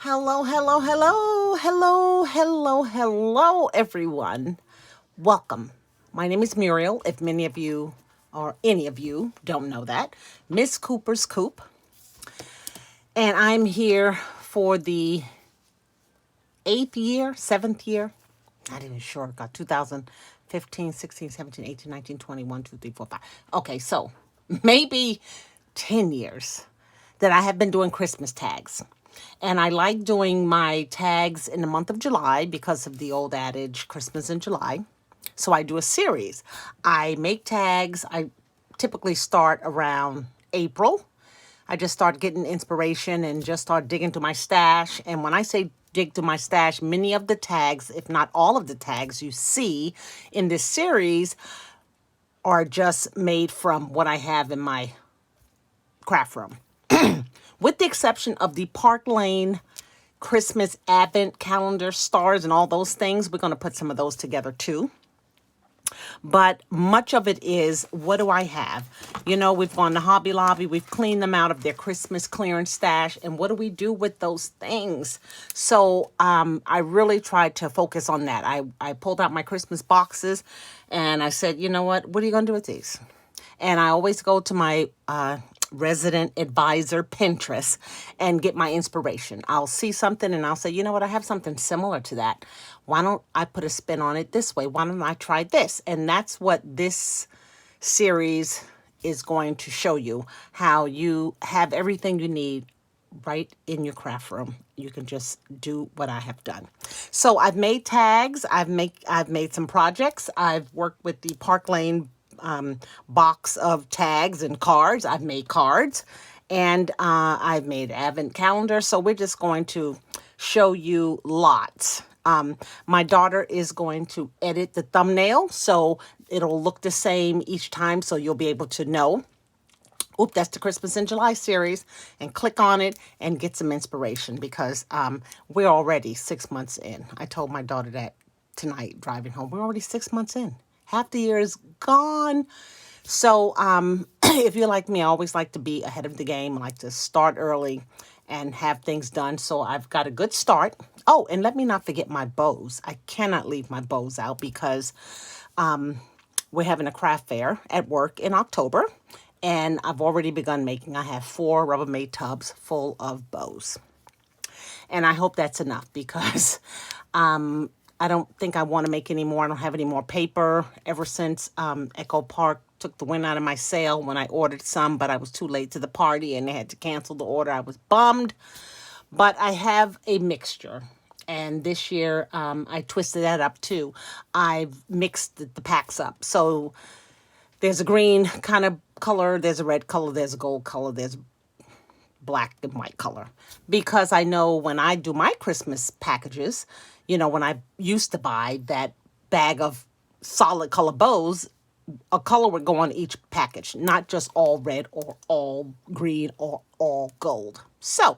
Hello, hello, hello, hello, hello, hello, everyone. Welcome. My name is Muriel. If many of you or any of you don't know that, Miss Cooper's Coop, and I'm here for the eighth year, seventh year. Not even sure. Got 2015, 16, 17, 18, 19, 20, 1, 2, 3, 4, 5. Okay, so maybe 10 years that I have been doing Christmas tags. And I like doing my tags in the month of July because of the old adage, Christmas in July. So I do a series. I make tags. I typically start around April. I just start getting inspiration and just start digging to my stash. And when I say dig to my stash, many of the tags, if not all of the tags you see in this series, are just made from what I have in my craft room. With the exception of the Park Lane Christmas Advent calendar stars and all those things, we're going to put some of those together too. But much of it is, what do I have? You know, we've gone to Hobby Lobby, we've cleaned them out of their Christmas clearance stash, and what do we do with those things? So I really tried to focus on that. I pulled out my Christmas boxes and I said, you know what are you going to do with these? And I always go to my resident advisor, Pinterest, and get my inspiration. I'll see something and I'll say, you know what, I have something similar to that. Why don't I put a spin on it this way? Why don't I try this? And that's what this series is going to show you, how you have everything you need right in your craft room. You can just do what I have done. So I've made tags. I've made some projects. I've worked with the Park Lane box of tags and cards. I've made cards, and I've made advent calendar. So we're just going to show you lots. My daughter is going to edit the thumbnail, so it'll look the same each time, so you'll be able to know. Oop, that's the Christmas in July series, and click on it and get some inspiration because we're already 6 months in. I told my daughter that tonight driving home. We're already 6 months in. Half the year is gone. So if you're like me, I always like to be ahead of the game. I like to start early and have things done. So I've got a good start. Oh, and let me not forget my bows. I cannot leave my bows out because we're having a craft fair at work in October. And I've already begun making. I have 4 Rubbermaid tubs full of bows. And I hope that's enough because I don't think I want to make any more. I don't have any more paper ever since Echo Park took the wind out of my sail when I ordered some, but I was too late to the party and they had to cancel the order. I was bummed. But I have a mixture. And this year, I twisted that up too. I've mixed the packs up. So there's a green kind of color, there's a red color, there's a gold color, there's black and white color. Because I know when I do my Christmas packages, you know, when I used to buy that bag of solid color bows, a color would go on each package, not just all red or all green or all gold. So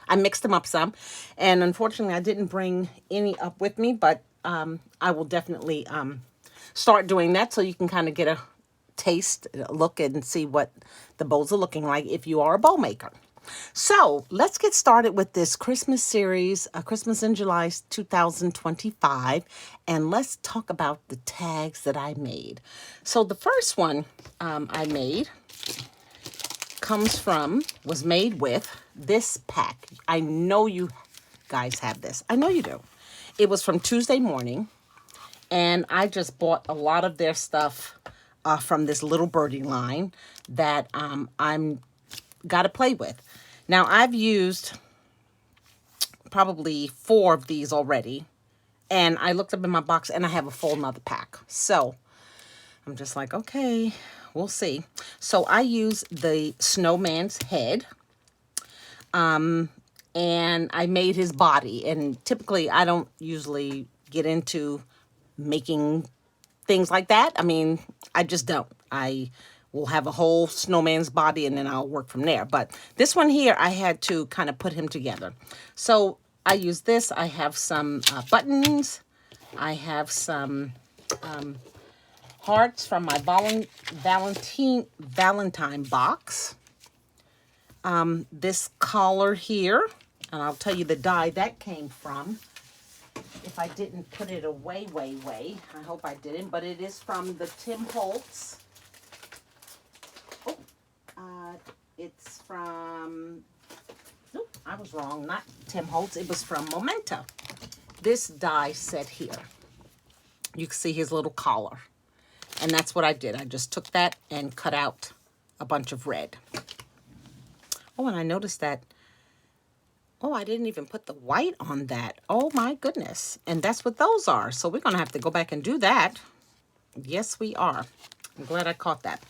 I mixed them up some, and unfortunately I didn't bring any up with me, but I will definitely start doing that so you can kind of get a taste, look, and see what the bows are looking like if you are a bow maker. So let's get started with this Christmas series, Christmas in July 2025, and let's talk about the tags that I made. So the first one I made was made with this pack. I know you guys have this. I know you do. It was from Tuesday Morning, and I just bought a lot of their stuff from this Little Birdie line that I'm got to play with. Now, I've used probably 4 of these already, and I looked up in my box, and I have a full another pack. So I'm just like, okay, we'll see. So I use the snowman's head, and I made his body. And typically, I don't usually get into making things like that. I mean, I just don't. I will have a whole snowman's body and then I'll work from there. But this one here, I had to kind of put him together. So I use this. I have some buttons. I have some hearts from my Valentine box. This collar here And I'll tell you the die that came from. If I didn't put it away, I hope I didn't, but it is from the Tim Holtz. Oh, it's from, nope, I was wrong, not Tim Holtz. It was from Momenta. This die set here. You can see his little collar. And that's what I did. I just took that and cut out a bunch of red. Oh, and I noticed that, oh, I didn't even put the white on that. Oh my goodness. And that's what those are. So we're going to have to go back and do that. Yes, we are. I'm glad I caught that.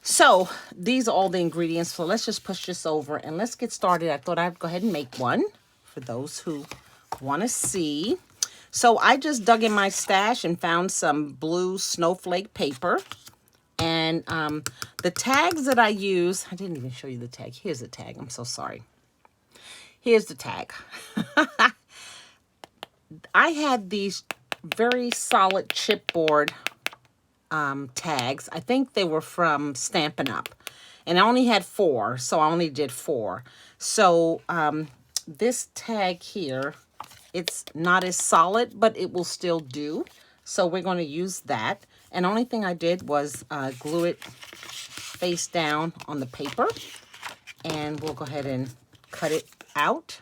So these are all the ingredients. So let's just push this over and let's get started. I thought I'd go ahead and make one for those who want to see. So I just dug in my stash and found some blue snowflake paper. And the tags that I use, I didn't even show you the tag. Here's the tag. I'm so sorry. Here's the tag. I had these very solid chipboard tags. I think they were from Stampin' Up. And I only had 4, so I only did 4. So this tag here, it's not as solid, but it will still do. So we're going to use that. And the only thing I did was glue it face down on the paper. And we'll go ahead and cut it out.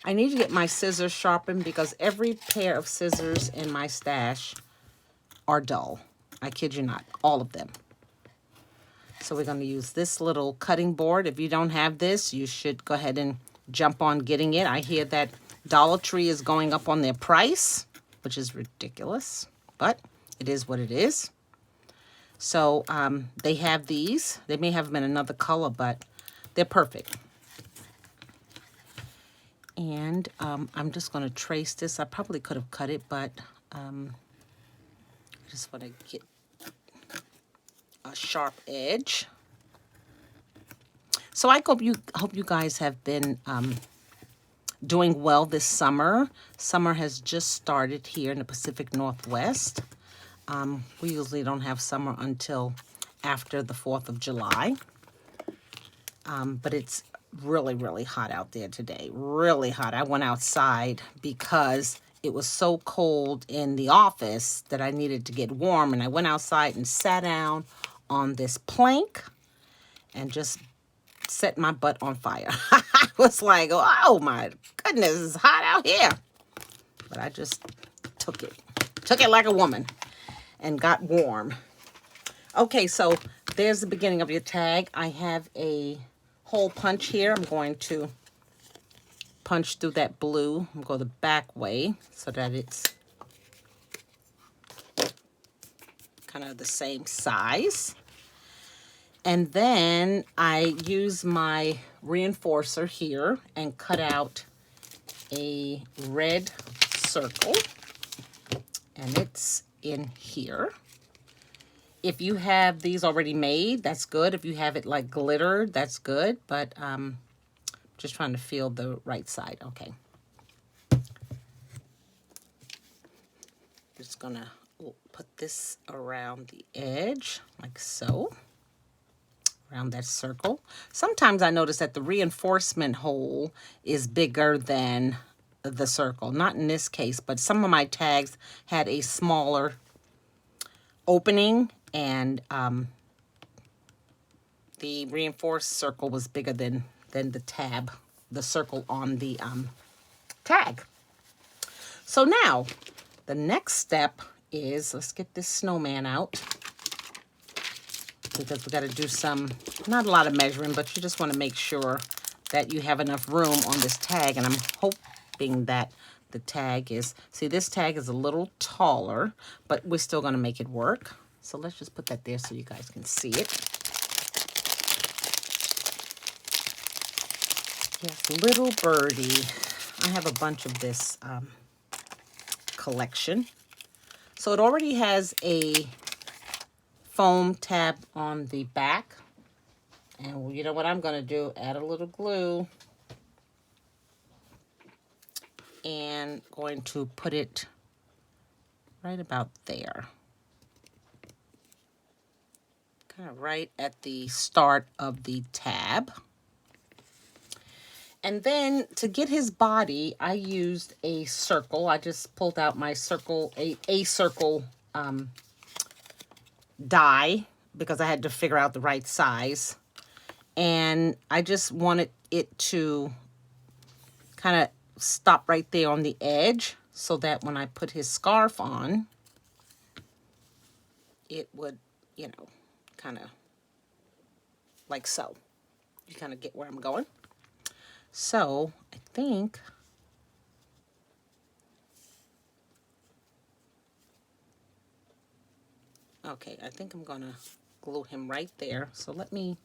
I need to get my scissors sharpened because every pair of scissors in my stash are dull. I kid you not, all of them. So we're going to use this little cutting board. If you don't have this, you should go ahead and jump on getting it. I hear that Dollar Tree is going up on their price, which is ridiculous, but it is what it is. So they have these. They may have them in another color, but they're perfect. And I'm just going to trace this. I probably could have cut it, but I just want to get a sharp edge. So I hope you guys have been doing well this summer. Summer has just started here in the Pacific Northwest. We usually don't have summer until after the 4th of July. But it's really, really hot out there today. Really hot. I went outside because it was so cold in the office that I needed to get warm. And I went outside and sat down on this plank and just set my butt on fire. I was like, oh my goodness, it's hot out here. But I just took it like a woman and got warm. Okay, so there's the beginning of your tag. I have a hole punch here. I'm going to punch through that blue. I'm going to go the back way so that it's kind of the same size. And then I use my reinforcer here and cut out a red circle. And it's in here. If you have these already made, that's good. If you have it like glittered, that's good. But just trying to feel the right side. Okay. Just gonna put this around the edge like so. Around that circle. Sometimes I notice that the reinforcement hole is bigger than the circle. Not in this case, but some of my tags had a smaller opening, and the reinforced circle was bigger than the circle on the tag. So now, the next step is, let's get this snowman out, because we got to do some, not a lot of measuring, but you just want to make sure that you have enough room on this tag. And I'm hoping that the tag is, see, this tag is a little taller, but we're still going to make it work. So let's just put that there so you guys can see it. Yes, Little Birdie. I have a bunch of this collection. So it already has a foam tab on the back. And you know what I'm going to do? Add a little glue. And going to put it right about there. Kind of right at the start of the tab. And then to get his body, I used a circle. I just pulled out my circle, a circle die, because I had to figure out the right size. And I just wanted it to kind of stop right there on the edge, so that when I put his scarf on, it would, you know, kind of like so. You kind of get where I'm going. So I think okay, I think I'm gonna glue him right there. So let me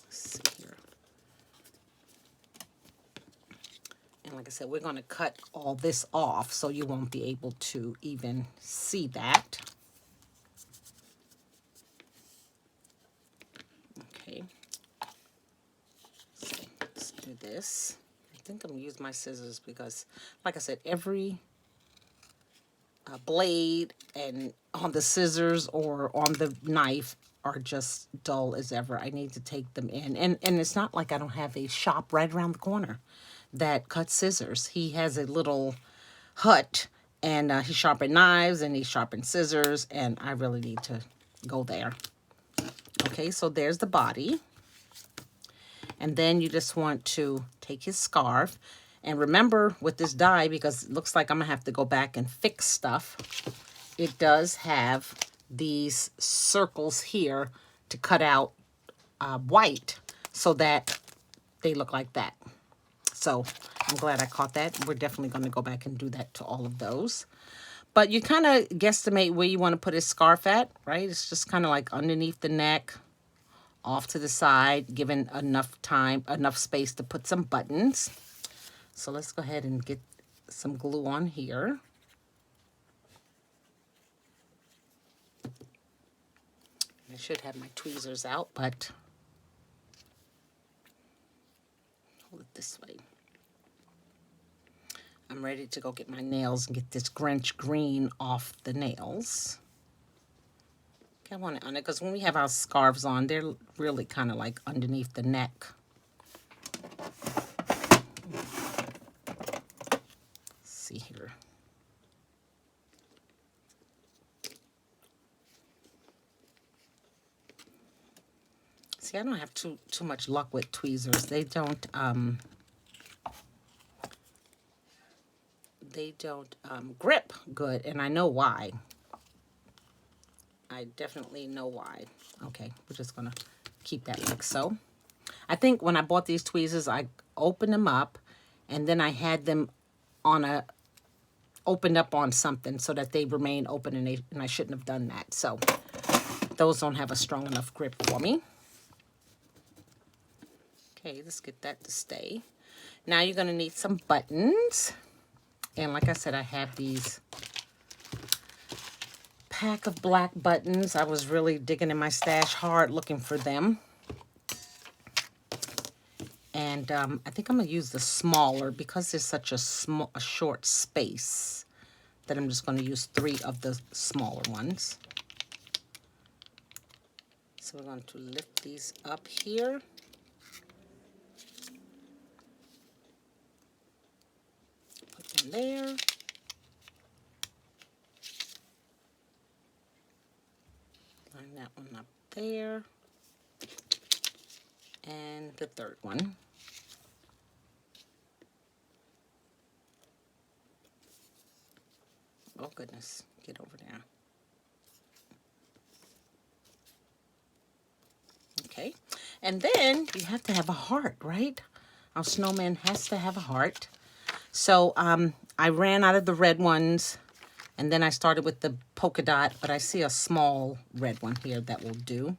see here. And like I said, we're gonna cut all this off so you won't be able to even see that. Okay. So let's do this. I think I'm gonna use my scissors because, like I said, every blade and on the scissors or on the knife are just dull as ever. I need to take them in. And it's not like I don't have a shop right around the corner that cuts scissors. He has a little hut, and he sharpened knives and he sharpened scissors, and I really need to go there. Okay, so there's the body. And then you just want to take his scarf. And remember with this die, because it looks like I'm going to have to go back and fix stuff, it does have these circles here to cut out white so that they look like that. So I'm glad I caught that. We're definitely going to go back and do that to all of those. But you kind of guesstimate where you want to put his scarf at, right? It's just kind of like underneath the neck, off to the side, given enough time, enough space to put some buttons. So let's go ahead and get some glue on here. I should have my tweezers out, but hold it this way. I'm ready to go get my nails and get this Grinch green off the nails. Okay, I want it on it because when we have our scarves on, they're really kind of like underneath the neck. Let's see here. See, I don't have too much luck with tweezers. They don't grip good, and I know why. I definitely know why. Okay, we're just gonna keep that like so. I think when I bought these tweezers, I opened them up, and then I had them on opened up on something so that they remain open, and I shouldn't have done that. So those don't have a strong enough grip for me. Okay, let's get that to stay. Now you're gonna need some buttons. And like I said, I have these pack of black buttons. I was really digging in my stash hard looking for them. And I think I'm going to use the smaller because there's such a short space that I'm just going to use 3 of the smaller ones. So we're going to lift these up here. Put them there. Line that one up there. And the third one. Oh goodness, get over there. Okay, and then you have to have a heart, right? Our snowman has to have a heart. So I ran out of the red ones, and then I started with the polka dot, but I see a small red one here that will do.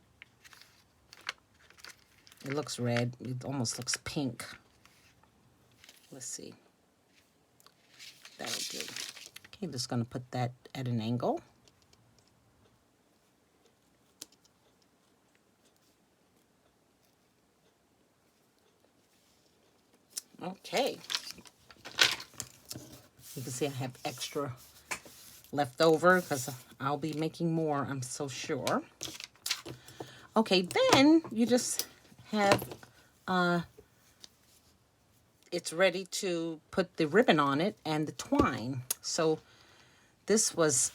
It looks red. It almost looks pink. Let's see. That'll do. Okay, I'm just going to put that at an angle. Okay. You can see I have extra left over because I'll be making more, I'm so sure. Okay, then you just have, it's ready to put the ribbon on it and the twine. So this was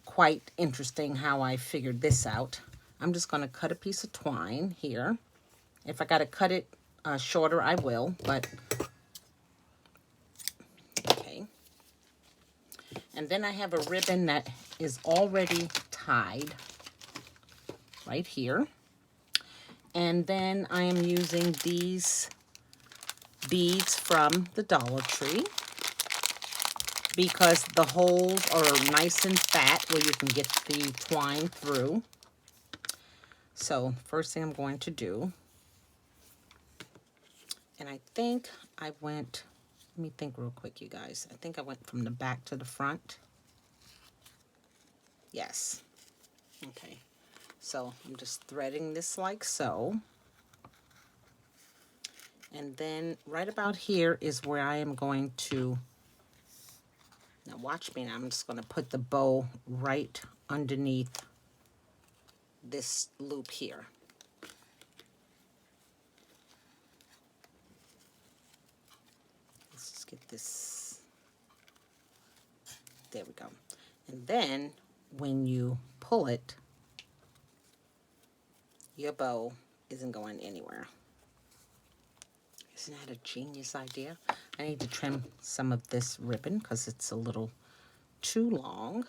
quite interesting how I figured this out. I'm just going to cut a piece of twine here. If I got to cut it shorter, I will, but okay. And then I have a ribbon that is already tied right here. And then I am using these beads from the Dollar Tree because the holes are nice and fat where you can get the twine through. So first thing I'm going to do, and I think I went, let me think real quick, you guys. I think I went from the back to the front. Yes. Okay. So I'm just threading this like so. And then right about here is where I am going to, now watch me, now I'm just going to put the bow right underneath this loop here. Let's just get this, there we go. And then when you pull it, your bow isn't going anywhere. Isn't that a genius idea? I need to trim some of this ribbon because it's a little too long.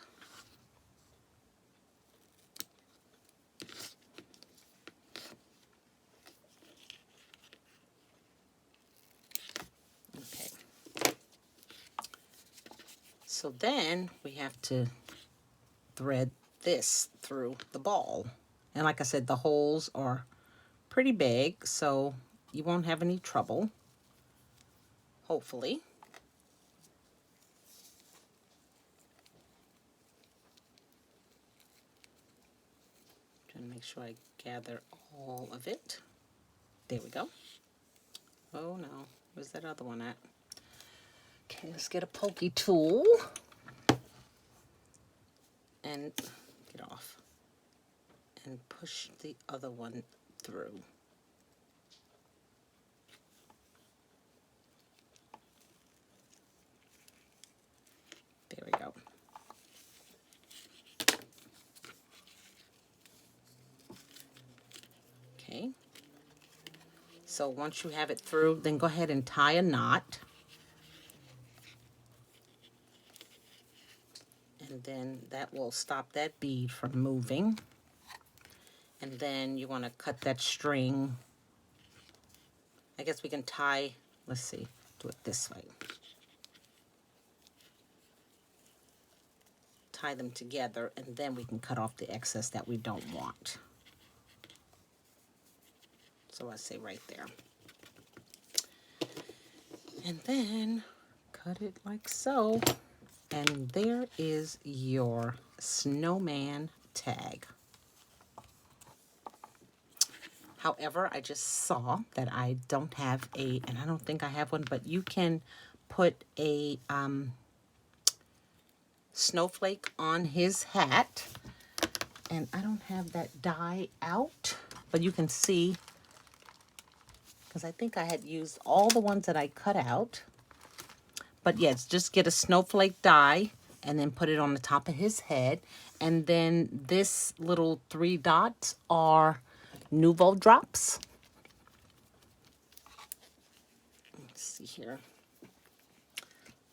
Okay. So then we have to thread this through the ball. And like I said, the holes are pretty big, so you won't have any trouble, hopefully. Trying to make sure I gather all of it. There we go. Oh no, where's that other one at? Okay, let's get a pokey tool and get off and push the other one through. There we go. Okay. So once you have it through, then go ahead and tie a knot. And then that will stop that bead from moving. And then you want to cut that string. I guess we can tie, let's see, do it this way. Tie them together, and then we can cut off the excess that we don't want. So I say right there. And then cut it like so. And there is your snowman tag. However, I just saw that I don't have a, and I don't think I have one, but you can put a snowflake on his hat. And I don't have that die out, but you can see, because I think I had used all the ones that I cut out. But yes, just get a snowflake die and then put it on the top of his head. And then this little 3 dots are Nuvo drops. Let's see here.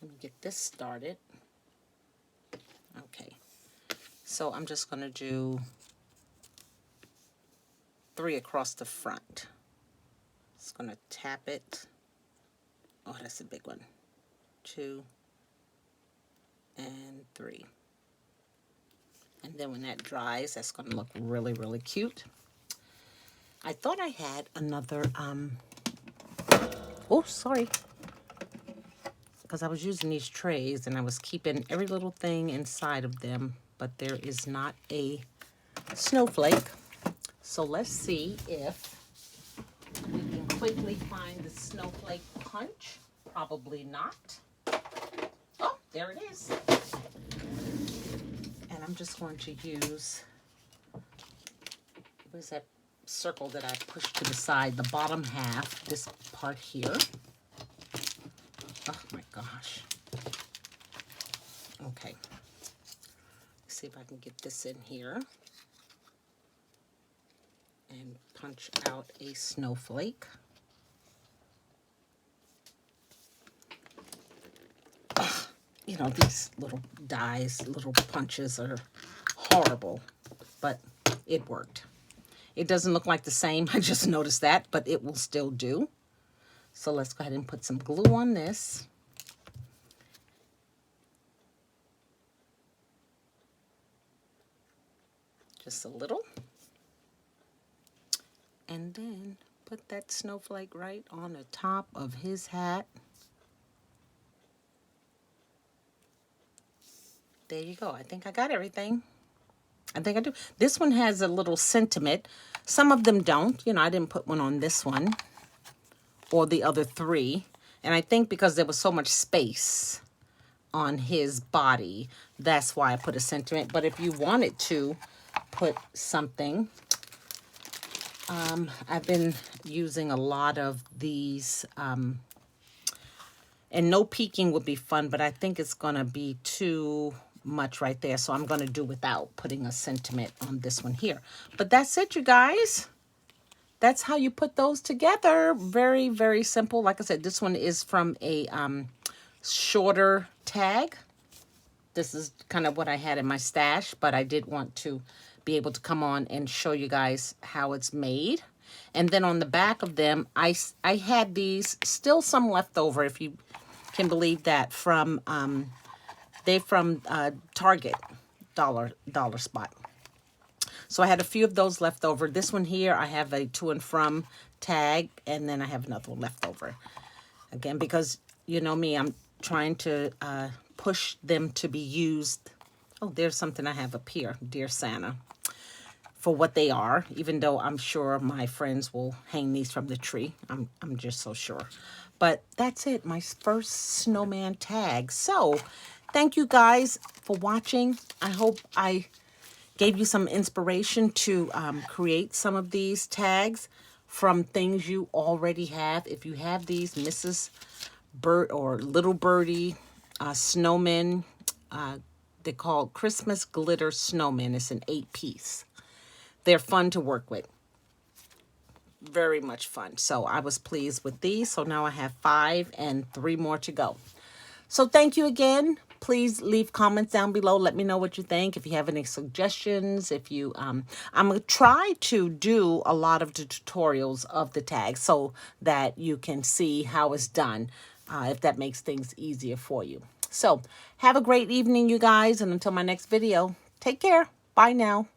Let me get this started. Okay. So I'm just going to do 3 across the front. Just going to tap it. Oh, that's a big one. 2 and 3. And then when that dries, that's going to look really, really cute. I thought I had another, oh, sorry. Because I was using these trays and I was keeping every little thing inside of them, but there is not a snowflake. So let's see if we can quickly find the snowflake punch. Probably not. Oh, there it is. And I'm just going to use, what is that, circle that I pushed to the side, the bottom half, this part here. Oh my gosh. Okay. Let's see if I can get this in here. And punch out a snowflake. Ugh, you know, these little dies, little punches are horrible, but it worked. It doesn't look like the same, I just noticed that, but it will still do. So let's go ahead and put some glue on this. Just a little. And then put that snowflake right on the top of his hat. There you go. I think I got everything. I think I do. This one has a little sentiment. Some of them don't. You know, I didn't put one on this one or the other three. And I think because there was so much space on his body, that's why I put a sentiment. But if you wanted to put something, I've been using a lot of these, and no peeking would be fun, but I think it's going to be too much right there. So I'm going to do without putting a sentiment on this one here. But that's it, you guys. That's how you put those together. Very, very simple. Like I said, this one is from a shorter tag. This is kind of what I had in my stash, but I did want to be able to come on and show you guys how it's made. And then on the back of them, I had these, still some left over, if you can believe that, from they're from Target dollar spot. So I had a few of those left over. This one here, I have a to and from tag, and then I have another one left over. Again, because you know me, I'm trying to push them to be used. Oh, there's something I have up here, Dear Santa, for what they are, even though I'm sure my friends will hang these from the tree. I'm just so sure. But that's it, my first snowman tag. So thank you guys for watching. I hope I gave you some inspiration to create some of these tags from things you already have. If you have these Mrs. Bird or Little Birdie snowmen, they're called Christmas Glitter Snowmen. It's an 8-piece. They're fun to work with. Very much fun. So I was pleased with these. So now I have 5 and 3 more to go. So thank you again. Please leave comments down below. Let me know what you think. If you have any suggestions, if you, I'm going to try to do a lot of the tutorials of the tags so that you can see how it's done, if that makes things easier for you. So have a great evening, you guys. And until my next video, take care. Bye now.